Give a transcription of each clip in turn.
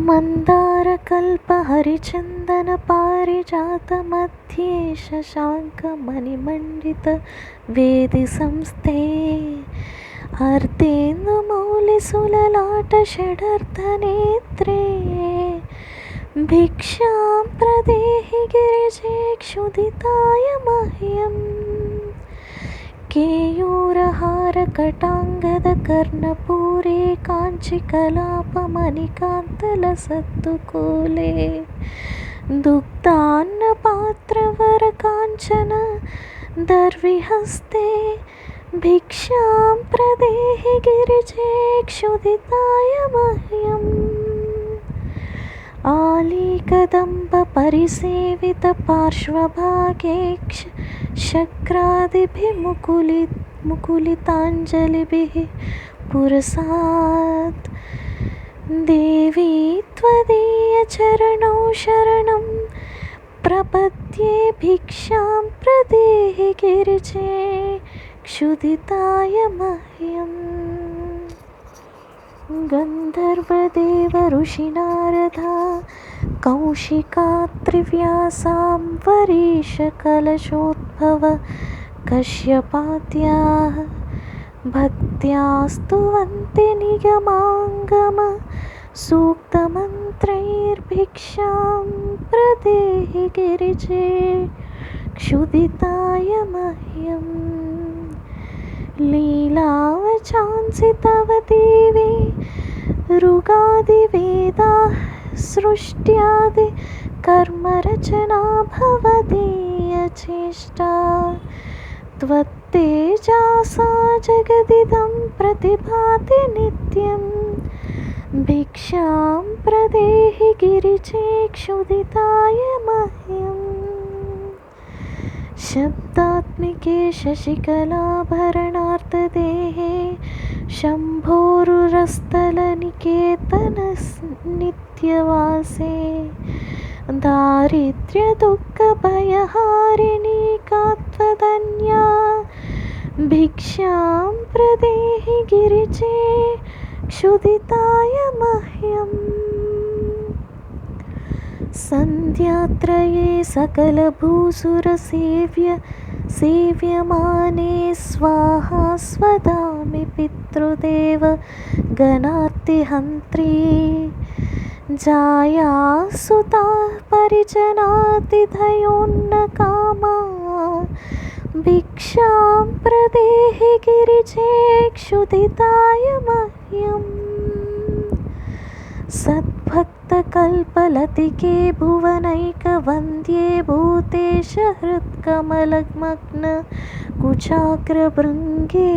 मन्दारकल्पहरिचन्दनपारिजातमध्ये शशाङ्कमणिमण्डितवेदिसंस्थे अर्धेन्दुमौलिसुललाटषडर्धनेत्रे भिक्षां प्रदेहि गिरिजे क्षुधिताय मह्यम्। केयूरहारकटाङ्गदकर्णपूरे काञ्चिकलापमणिकान्तलसत्तुकूले दुग्धान्नपात्रवरकाञ्चन दर्विहस्ते भिक्षां प्रदेहि गिरिजे क्षुधिताय मह्यम्। आलीकदम्बपरिसेवितपार्श्वभागे शक्रादिभिः मुकुलिताञ्जलिभिः पुरसात् देवी त्वदीयचरणौ शरणं प्रपद्ये भिक्षां प्रदेहि गिरिजे क्षुधिताय मह्यम्। गन्धर्वदेवऋषिनारदा कौशिकात्रिव्यासाम्बरीशकलशोद्भव कश्यपाद्याः भक्त्या स्तुवन्ति निगमागम सूक्तमन्त्रैर्भिक्षां प्रदेहि गिरिजे क्षुधिताय मह्यम्। लीलावचांसि तव देवी ऋगादिवेदाः सृष्ट्यादि कर्मरचना भवदीयचेष्टा त्वत्तेजसा जगदिदं प्रतिभाति नित्यं भिक्षां प्रदेहि गिरिजे क्षुधिताय मह्यम्। शब्दात्मिके शशिकलाभरणार्धदेहे शम्भोरुरस्थलनिकेतननित्यवासे दारिद्र्यदुःखभयहारिणी का त्वदन्या भिक्षां प्रदेहि गिरिजे क्षुधिताय मह्यम्। सन्ध्यात्रये सेव्यमाने स्वाहा स्वदामि पितृदेव गणार्तिहन्त्री जायासुताः परिजनातिथयोन्नकामा भिक्षां प्रदेहि गिरिजे क्षुधिताय मह्यम्। सद्भक्तकल्पलतिके भुवनैकवन्द्ये भूतेश हृत्कमलमग्न कुचाग्रभृङ्गे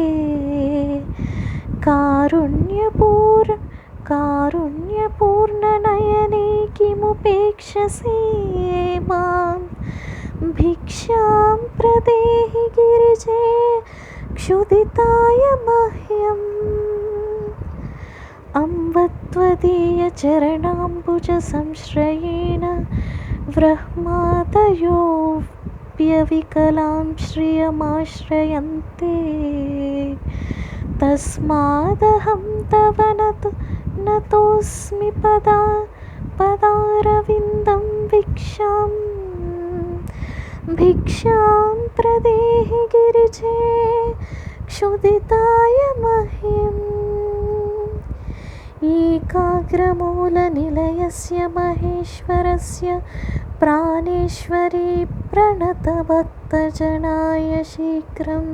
कारुण्यपूर्णनयने किमुपेक्षसे मां भिक्षां प्रदेहि गिरिजे क्षुधिताय मह्यम्। अम्बत्वदीयचरणाम्बुजसंश्रयेण ब्रह्मादयोऽप्यविकलां श्रियमाश्रयन्ते तस्मादहं तव नतोऽस्मि पदारविन्दं भिक्षां प्रदेहि गिरिजे क्षुधिताय मह्यम्। एकाग्रमूलनिलयस्य महेश्वरस्य प्राणेश्वरी प्रणतभक्तजनाय शीघ्रं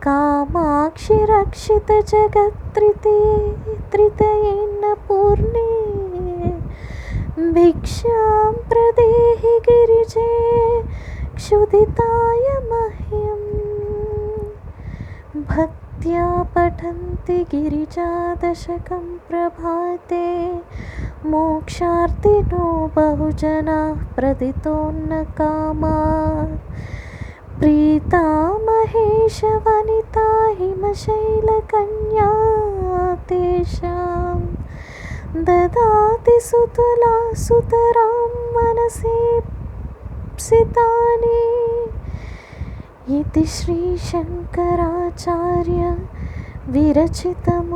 कामाक्षि रक्षितजगत्त्रितयेन्नपूर्णे भिक्षां प्रदेहि गिरिजे क्षुधिताय मह्यम्। भक्त्या पठन्ति गिरिजादशकं प्रभाते मोक्षार्थिनो बहुजनाः प्रदितोऽन्नकामाः प्रीता महेशवनिता हिमशैलकन्या तेषां ददाति सुतला सुतरां मनसेप्सितानि इति श्रीशङ्कराचार्य विरचितम्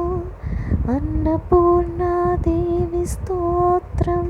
अन्नपूर्णादेवी స్తోత్రం.